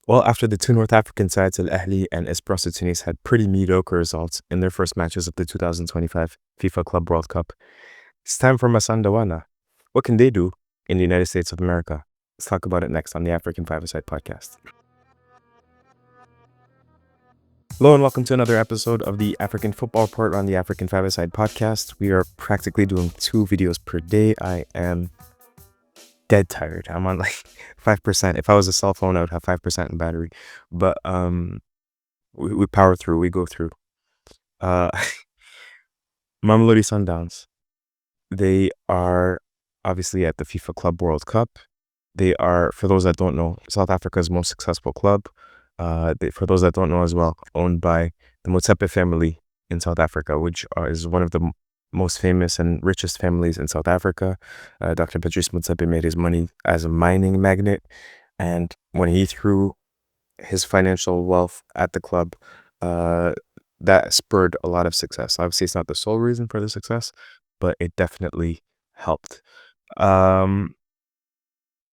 Well, after the two North African sides, Al Ahly and Espresso Tunis had pretty mediocre results in their first matches of the 2025 FIFA Club World Cup, it's time for Masandawana. What can they do in the United States of America? Let's talk about it next on the African Five-A-Side podcast. Hello and welcome to another episode of the African Football Report on the African Five-A-Side podcast. We are practically doing 2 videos per day. I am dead tired. I'm on like 5%. If I was a cell phone, I would have 5% in battery. But we power through, we go through. Uh Mamelodi Sundowns. They are obviously at the FIFA Club World Cup. They are, for those that don't know, South Africa's most successful club. For those that don't know as well, owned by the Motsepe family in South Africa, which is one of the most famous and richest families in South Africa. Dr. Patrice Motsepe made his money as a mining magnate, and when he threw his financial wealth at the club, that spurred a lot of success. Obviously, it's not the sole reason for the success, but it definitely helped. Um,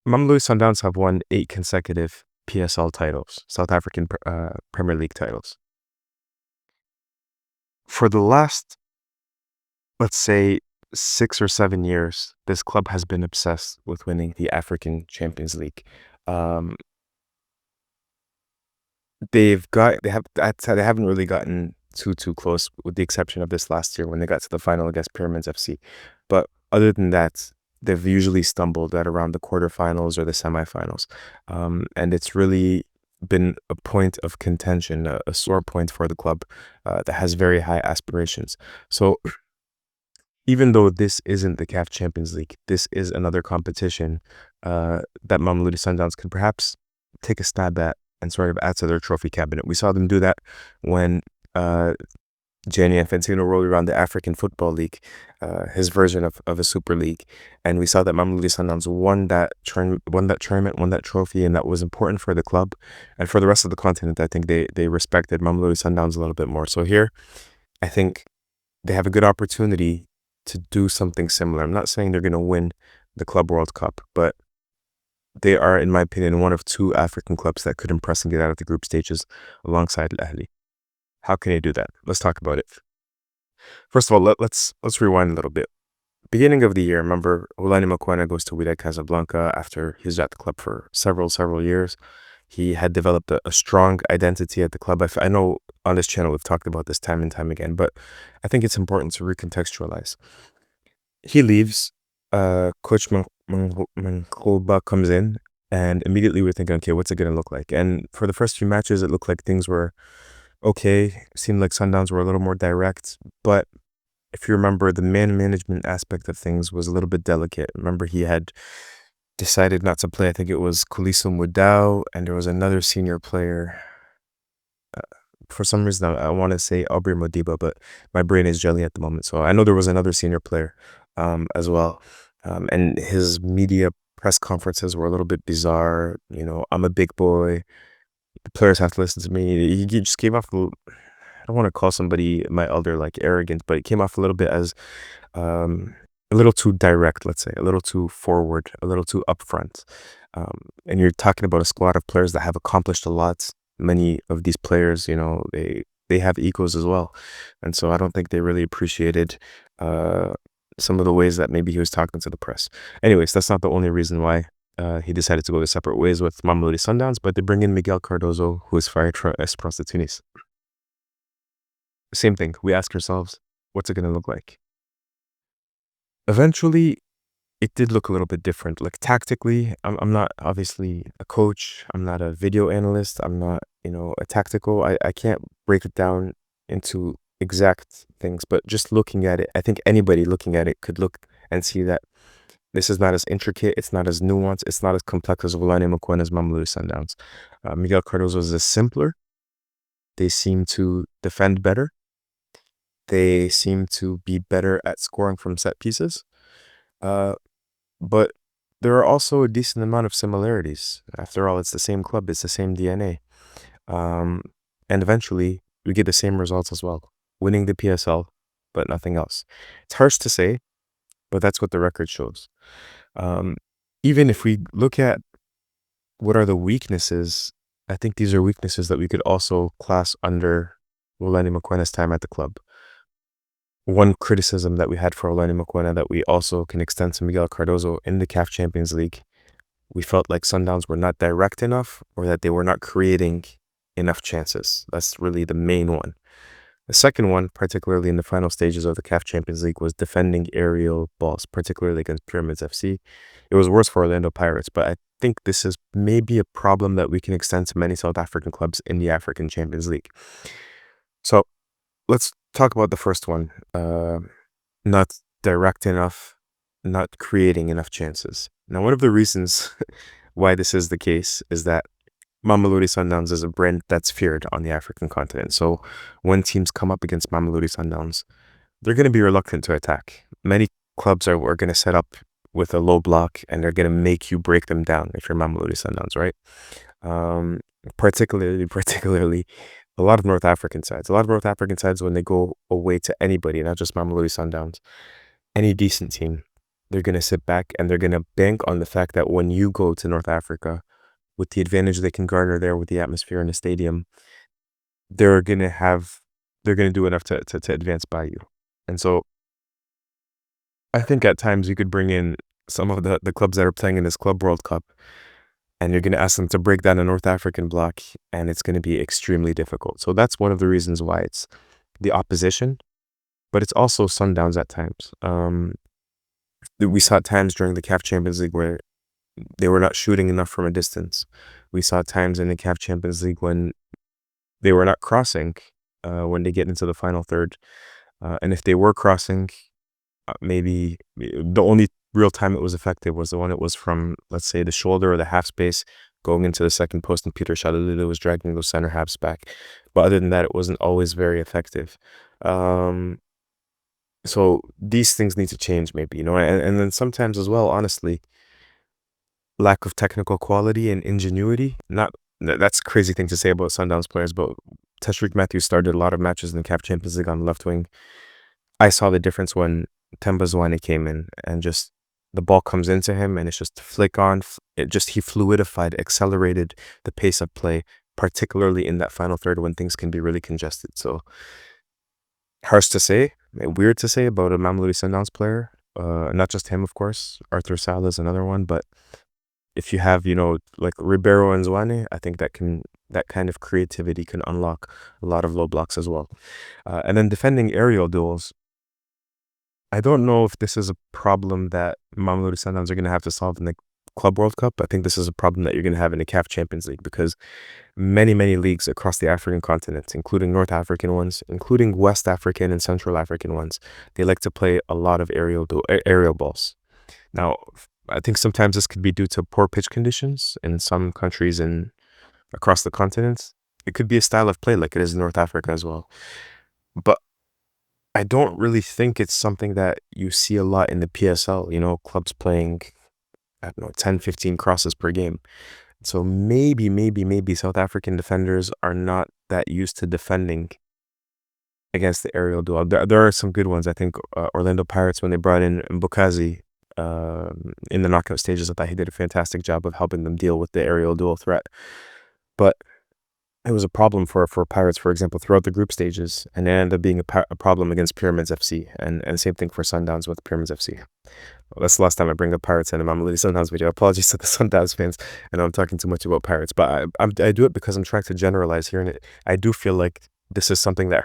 Mamelodi Sundowns have won 8 consecutive PSL titles, South African Premier League titles. For the last, let's say, 6 or 7 years, this club has been obsessed with winning the African Champions League. Um, they haven't really gotten too close, with the exception of this last year when they got to the final against Pyramids FC. But other than that, they've usually stumbled at around the quarterfinals or the semifinals. And it's really been a point of contention, a sore point for the club that has very high aspirations. So even though this isn't the CAF Champions League, this is another competition that Mamelodi Sundowns can perhaps take a stab at and sort of add to their trophy cabinet. We saw them do that when Gianni Infantino rolled around the African Football League, his version of a Super League. And we saw that Mamelodi Sundowns won that tournament, won that trophy, and that was important for the club. And for the rest of the continent, I think they respected Mamelodi Sundowns a little bit more. So here, I think they have a good opportunity to do something similar. I'm not saying they're going to win the Club World Cup, but they are, in my opinion, one of 2 African clubs that could impress and get out of the group stages alongside Al Ahly. How can they do that? Let's talk about it. First of all, let's rewind a little bit. Beginning of the year, remember, Oulani Mokoena goes to Wydad Casablanca after he was at the club for several years. He had developed a strong identity at the club. I know on this channel we've talked about this time and time again, but I think it's important to recontextualize. He leaves, Coach Mankoba comes in, and immediately we're thinking, okay, what's it going to look like? And for the first few matches, it looked like things were okay. Seemed like Sundowns were a little more direct, but if you remember, the man management aspect of things was a little bit delicate. Remember, he had decided not to play. I think it was Kuliso Mudau, and there was another senior player. For some reason, I want to say Aubrey Modiba, but my brain is jelly at the moment. So I know there was another senior player as well. And his media press conferences were a little bit bizarre. You know, I'm a big boy. The players have to listen to me. He just came off, I don't want to call somebody my elder like arrogant, but it came off a little bit as a little too direct, let's say, a little too forward, a little too upfront. And you're talking about a squad of players that have accomplished a lot. Many of these players, you know, they have egos as well. And so I don't think they really appreciated some of the ways that maybe he was talking to the press. Anyways, that's not the only reason why he decided to go his separate ways with Mamelodi Sundowns, but they bring in Miguel Cardozo, who is fired from Espresso Tunis. Same thing. We ask ourselves, what's it going to look like? Eventually, it did look a little bit different. Like tactically, I'm not obviously a coach. I'm not a video analyst. I'm not, a tactical. I can't break it down into exact things, but just looking at it, I think anybody looking at it could look and see that this is not as intricate. It's not as nuanced. It's not as complex as Oulani Mokwena's Mamelodi Sundowns. Miguel Cardozo's is simpler. They seem to defend better. They seem to be better at scoring from set pieces. But there are also a decent amount of similarities. After all, it's the same club. It's the same DNA. And eventually, we get the same results as well. Winning the PSL, but nothing else. It's harsh to say, but that's what the record shows. Even if we look at what are the weaknesses I think these are weaknesses that we could also class under Olani Mokwena's time at the club. One criticism that we had for Olani Mokwena that we also can extend to Miguel Cardozo in the CAF Champions League, we felt like Sundowns were not direct enough or that they were not creating enough chances. That's really the main one. The second one, particularly in the final stages of the CAF Champions League, was defending aerial balls, particularly against Pyramids FC. It was worse for Orlando Pirates, but I think this is maybe a problem that we can extend to many South African clubs in the African Champions League. So let's talk about the first one. Not direct enough, not creating enough chances. Now, one of the reasons why this is the case is that Mamelodi Sundowns is a brand that's feared on the African continent. So when teams come up against Mamelodi Sundowns, they're going to be reluctant to attack. Many clubs are going to set up with a low block and they're going to make you break them down if you're Mamelodi Sundowns, right? Um, particularly a lot of North African sides. A lot of North African sides, when they go away to anybody, not just Mamelodi Sundowns, any decent team, they're going to sit back and they're going to bank on the fact that when you go to North Africa, with the advantage they can garner there with the atmosphere in the stadium, they're going to have, they're going to do enough to advance by you. And so I think at times you could bring in some of the clubs that are playing in this Club World Cup and you're going to ask them to break down a North African block and it's going to be extremely difficult. So that's one of the reasons why it's the opposition, but it's also Sundowns at times. We saw times during the CAF Champions League where they were not shooting enough from a distance. We saw times in the CAF Champions League when they were not crossing when they get into the final third. And if they were crossing, maybe the only real time it was effective was the one it was from, let's say, the shoulder or the half space going into the second post, and Peter Shalulile was dragging those center halves back. But other than that, it wasn't always very effective. So these things need to change, maybe, and then sometimes as well, honestly, lack of technical quality and ingenuity. Not that's a crazy thing to say about Sundowns players, but Tashreeq Matthews started a lot of matches in the CAF Champions League on the left wing. I saw the difference when Temba Zwane came in and just the ball comes into him and it's just flick on. He fluidified, accelerated the pace of play, particularly in that final third when things can be really congested. So harsh to say, weird to say about a Mamelodi Sundowns player. Not just him, of course. Arthur Sala is another one, but if you have, like Ribeiro and Zwane, I think that kind of creativity can unlock a lot of low blocks as well. And then defending aerial duels. I don't know if this is a problem that Mamelodi Sundowns are going to have to solve in the Club World Cup. I think this is a problem that you're going to have in the CAF Champions League because many, many leagues across the African continent, including North African ones, including West African and Central African ones, they like to play a lot of aerial balls. Now, I think sometimes this could be due to poor pitch conditions in some countries and across the continent. It could be a style of play like it is in North Africa as well. But I don't really think it's something that you see a lot in the PSL, clubs playing, I don't know, 10, 15 crosses per game. So maybe South African defenders are not that used to defending against the aerial duel. There are some good ones. I think Orlando Pirates, when they brought in Mbukazi in the knockout stages, I thought he did a fantastic job of helping them deal with the aerial duel threat. But it was a problem for Pirates, for example, throughout the group stages, and it ended up being a problem against Pyramids FC, and same thing for Sundowns with Pyramids FC. Well, that's the last time I bring up Pirates in a Mamelodi Sundowns video. Apologies to the Sundowns fans. I know I'm talking too much about Pirates, but I do it because I'm trying to generalize here, and I do feel like this is something that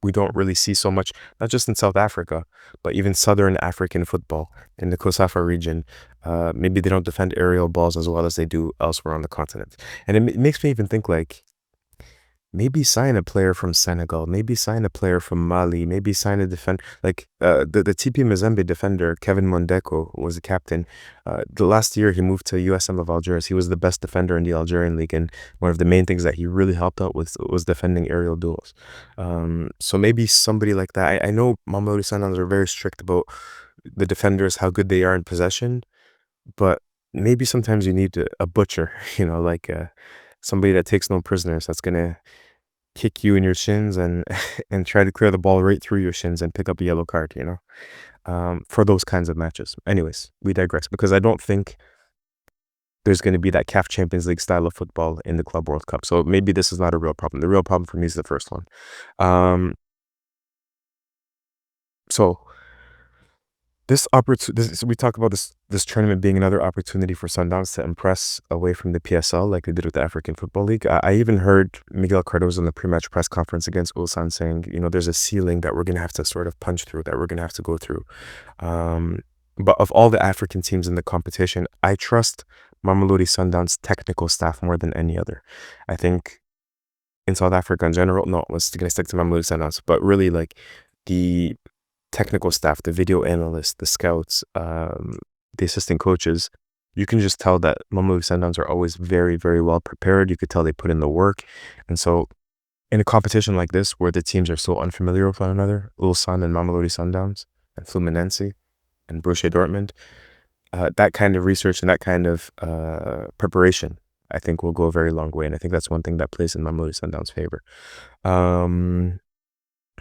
we don't really see so much, not just in South Africa, but even Southern African football in the Kosafa region. Maybe they don't defend aerial balls as well as they do elsewhere on the continent, and it makes me even think like, maybe sign a player from Senegal, maybe sign a player from Mali, maybe sign a defender like the TP Mazembe defender Kevin Mondeko was the captain. The last year he moved to USM of Algiers. He was the best defender in the Algerian league, and one of the main things that he really helped out with was defending aerial duels. So maybe somebody like that. I know Mamelodi Sundowns are very strict about the defenders, how good they are in possession, but maybe sometimes you need a butcher, like somebody that takes no prisoners, that's gonna kick you in your shins and and try to clear the ball right through your shins and pick up a yellow card, for those kinds of matches. Anyways, we digress because I don't think there's going to be that CAF Champions League style of football in the Club World Cup. So maybe this is not a real problem. The real problem for me is the first one. Um, so this opportunity, we talk about this tournament being another opportunity for Sundowns to impress away from the PSL, like they did with the African Football League. I even heard Miguel Cardozo in the pre-match press conference against Ulsan saying, there's a ceiling that we're going to have to sort of punch through, that we're going to have to go through. Um, but of all the African teams in the competition, I trust Mamelodi Sundowns' technical staff more than any other. I think in South Africa in general, no, let's going to stick to Mamelodi Sundowns, but really like the technical staff, the video analysts, the scouts, the assistant coaches, you can just tell that Mamelodi Sundowns are always very, very well prepared. You could tell they put in the work. And so in a competition like this, where the teams are so unfamiliar with one another, Ulsan and Mamelodi Sundowns and Fluminense and Borussia Dortmund, that kind of research and that kind of preparation, I think will go a very long way. And I think that's one thing that plays in Mamelodi Sundowns' favor.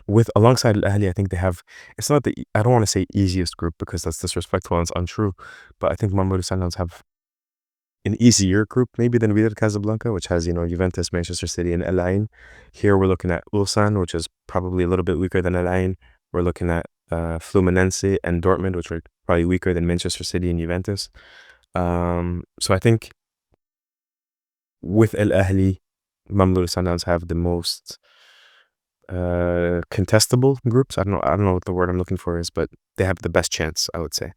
With alongside Al Ahly, I think they have, it's not I don't want to say easiest group because that's disrespectful and it's untrue, but I think Mamelodi Sundowns have an easier group maybe than Wydad Casablanca, which has, Juventus, Manchester City, and Al Ain. Here we're looking at Ulsan, which is probably a little bit weaker than Al Ain. We're looking at Fluminense and Dortmund, which are probably weaker than Manchester City and Juventus. So I think with Al Ahly, Mamelodi Sundowns have the most contestable groups. I don't know what the word I'm looking for is, but they have the best chance, I would say.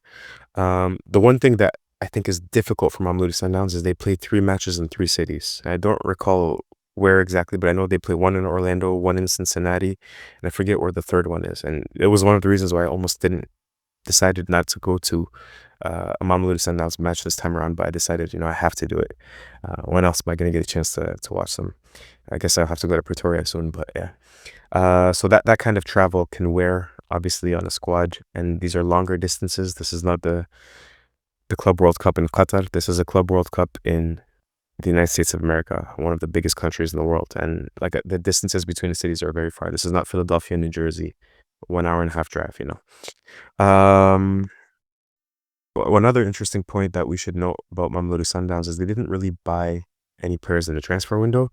The one thing that I think is difficult for Mamelodi Sundowns is they play 3 matches in 3 cities. I don't recall where exactly, but I know they play one in Orlando, one in Cincinnati, and I forget where the third one is. And it was one of the reasons why I almost decided not to go to a Mamelodi Sundowns match this time around, but I decided, I have to do it. When else am I going to get a chance to watch them? I guess I'll have to go to Pretoria soon, but yeah. So that kind of travel can wear, obviously, on a squad, and these are longer distances. This is not the Club World Cup in Qatar. This is a Club World Cup in the United States of America, one of the biggest countries in the world, and like the distances between the cities are very far. This is not Philadelphia, New Jersey, 1 hour and a half drive. One other interesting point that we should note about Mamelodi Sundowns is they didn't really buy any players in the transfer window.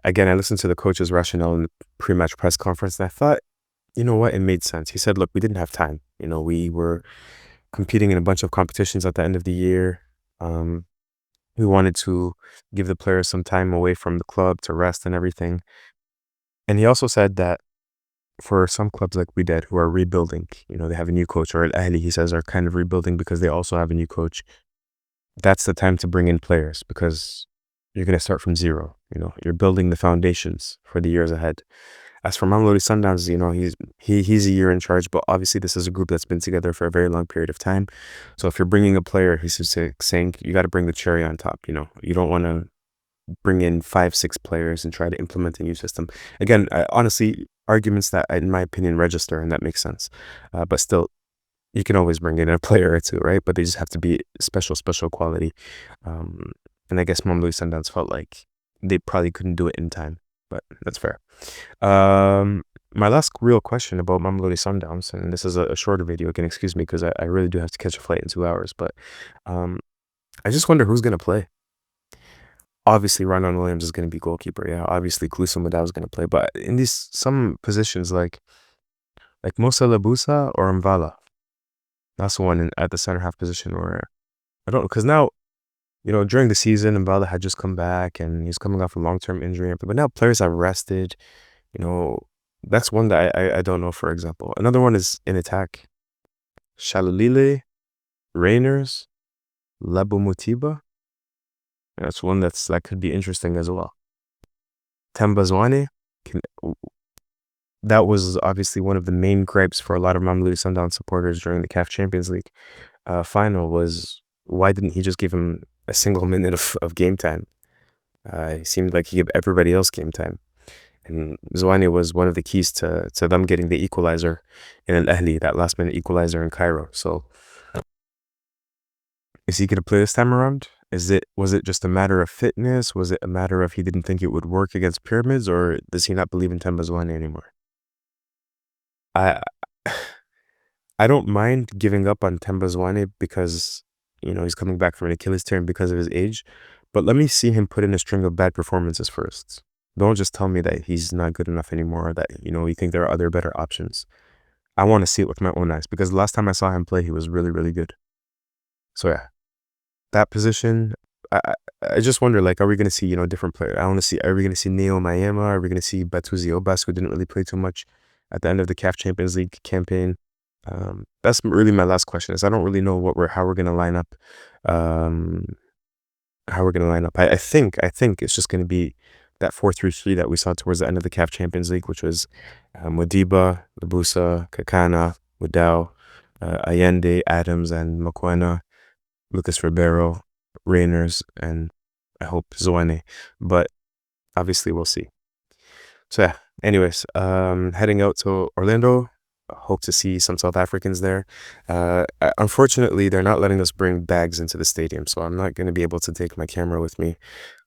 Again, I listened to the coach's rationale in the pre-match press conference, and I thought, you know what, it made sense. He said, look, we didn't have time. We were competing in a bunch of competitions at the end of the year. We wanted to give the players some time away from the club to rest and everything. And he also said that for some clubs like Wydad who are rebuilding, they have a new coach, or Al Ahly, he says, are kind of rebuilding because they also have a new coach. That's the time to bring in players because you're going to start from zero. You're building the foundations for the years ahead. As for Mamelodi Sundowns, he's a year in charge, but obviously this is a group that's been together for a very long period of time. So if you're bringing a player, he's just saying you got to bring the cherry on top. You don't want to bring in 5-6 players and try to implement a new system. Again, honestly, arguments that, in my opinion, register and that makes sense. But still, you can always bring in a player or two, right? But they just have to be special quality. And I guess Mamelodi Sundowns felt like they probably couldn't do it in time, but that's fair. My last real question about Mamelodi Sundowns, and this is a shorter video, again, excuse me, because I really do have to catch a flight in 2 hours, but I just wonder who's going to play. Obviously, Rondon Williams is going to be goalkeeper. Yeah, obviously, Kulusu Madao is going to play. But in these some positions, like Musa Labusa or Mvala, that's the one at the center half position where I don't know. Because now, during the season, Mvala had just come back and he's coming off a long-term injury. But now players have rested. That's one that I don't know, for example. Another one is in attack. Shalulile, Rainers, Labo Mutiba. That's one that could be interesting as well. Temba Zwane, that was obviously one of the main gripes for a lot of Mamelodi Sundowns supporters during the CAF Champions League final was why didn't he just give him a single minute of game time? It seemed like he gave everybody else game time. And Zwane was one of the keys to them getting the equalizer in Al Ahly, that last minute equalizer in Cairo. So is he going to play this time around? Was it just a matter of fitness? Was it a matter of he didn't think it would work against Pyramids, or does he not believe in Temba Zwane anymore? I I don't mind giving up on Temba Zwane because he's coming back from an Achilles tear because of his age. But let me see him put in a string of bad performances first. Don't just tell me that he's not good enough anymore, or that, you think there are other better options. I want to see it with my own eyes, because the last time I saw him play, he was really, really good. So yeah, that position, I, I I just wonder, like, are we going to see, different players? I want to see, are we going to see Neo Mayema? Are we going to see Batuzi Obas, who didn't really play too much at the end of the CAF Champions League campaign? That's really my last question, is I don't really know how we're going to line up. Um, how we're going to line up. I think it's just going to be that 4-3-3 that we saw towards the end of the CAF Champions League, which was Modiba, Labusa, Kakana, Mudau, Allende, Adams, and Mokoena, Lucas Ribeiro, Rainers, and I hope Zoane. But obviously, we'll see. So yeah. Anyways, heading out to Orlando. Hope to see some South Africans there. Unfortunately, they're not letting us bring bags into the stadium, so I'm not going to be able to take my camera with me.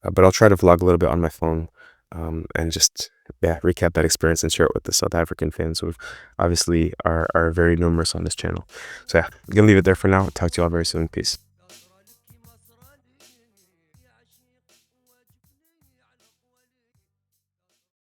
But I'll try to vlog a little bit on my phone, and just recap that experience and share it with the South African fans, who obviously are very numerous on this channel. So yeah, I'm gonna leave it there for now. Talk to you all very soon. Peace.